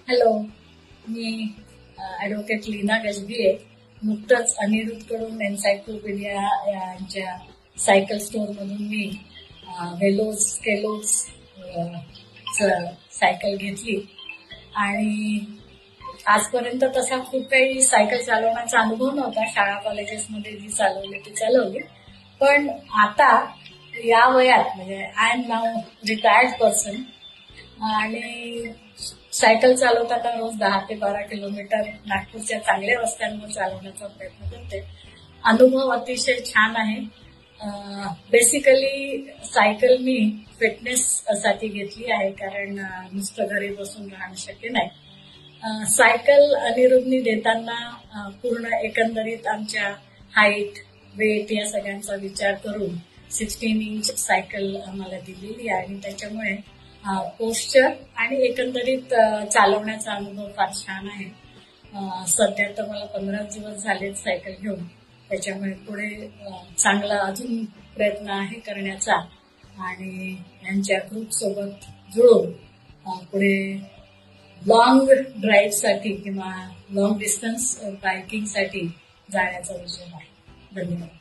Hello, मी advocate Leena गजबी. नुकतंच अनिरुद्धकडून encyclopaedia यांच्या cycle स्टोअरमधून मी वेलोज केलोज सायकल घेतली आणि आजपर्यंत तसा खूप काही सायकल चालवण्याचा अनुभव नव्हता. शाळा कॉलेजेसमध्ये जी चालवली ती चालवली, पण आता या वयात म्हणजे आय एम नाव रिटायर्ड पर्सन आणि सायकल चालवताना रोज 10 ते 12 किलोमीटर नागपूरच्या चांगल्या रस्त्यांवर चालवण्याचा प्रयत्न करते. अनुभव अतिशय छान आहे. बेसिकली सायकल मी फिटनेस साठी घेतली आहे, कारण नुसतं घरी बसून राहणं शक्य नाही. सायकल अनिरुद्धनी देताना पूर्ण एकंदरीत आमच्या हाईट, वेट या सगळ्यांचा विचार करून 16 इंच सायकल आम्हाला दिलेली आहे आणि त्याच्यामुळे पोस्चर आणि एकंदरीत चालवण्याचा अनुभव फार छान आहे. सध्या तर मला 15 दिवस झालेत सायकल घेऊन, त्याच्यामुळे पुढे चांगला अजून प्रयत्न आहे करण्याचा आणि यांच्या ग्रुप सोबत जुळून पुढे लॉंग ड्राईव्ह साठी किंवा लॉंग डिस्टन्स बायकिंग साठी जाण्याचा विषय आहे. धन्यवाद.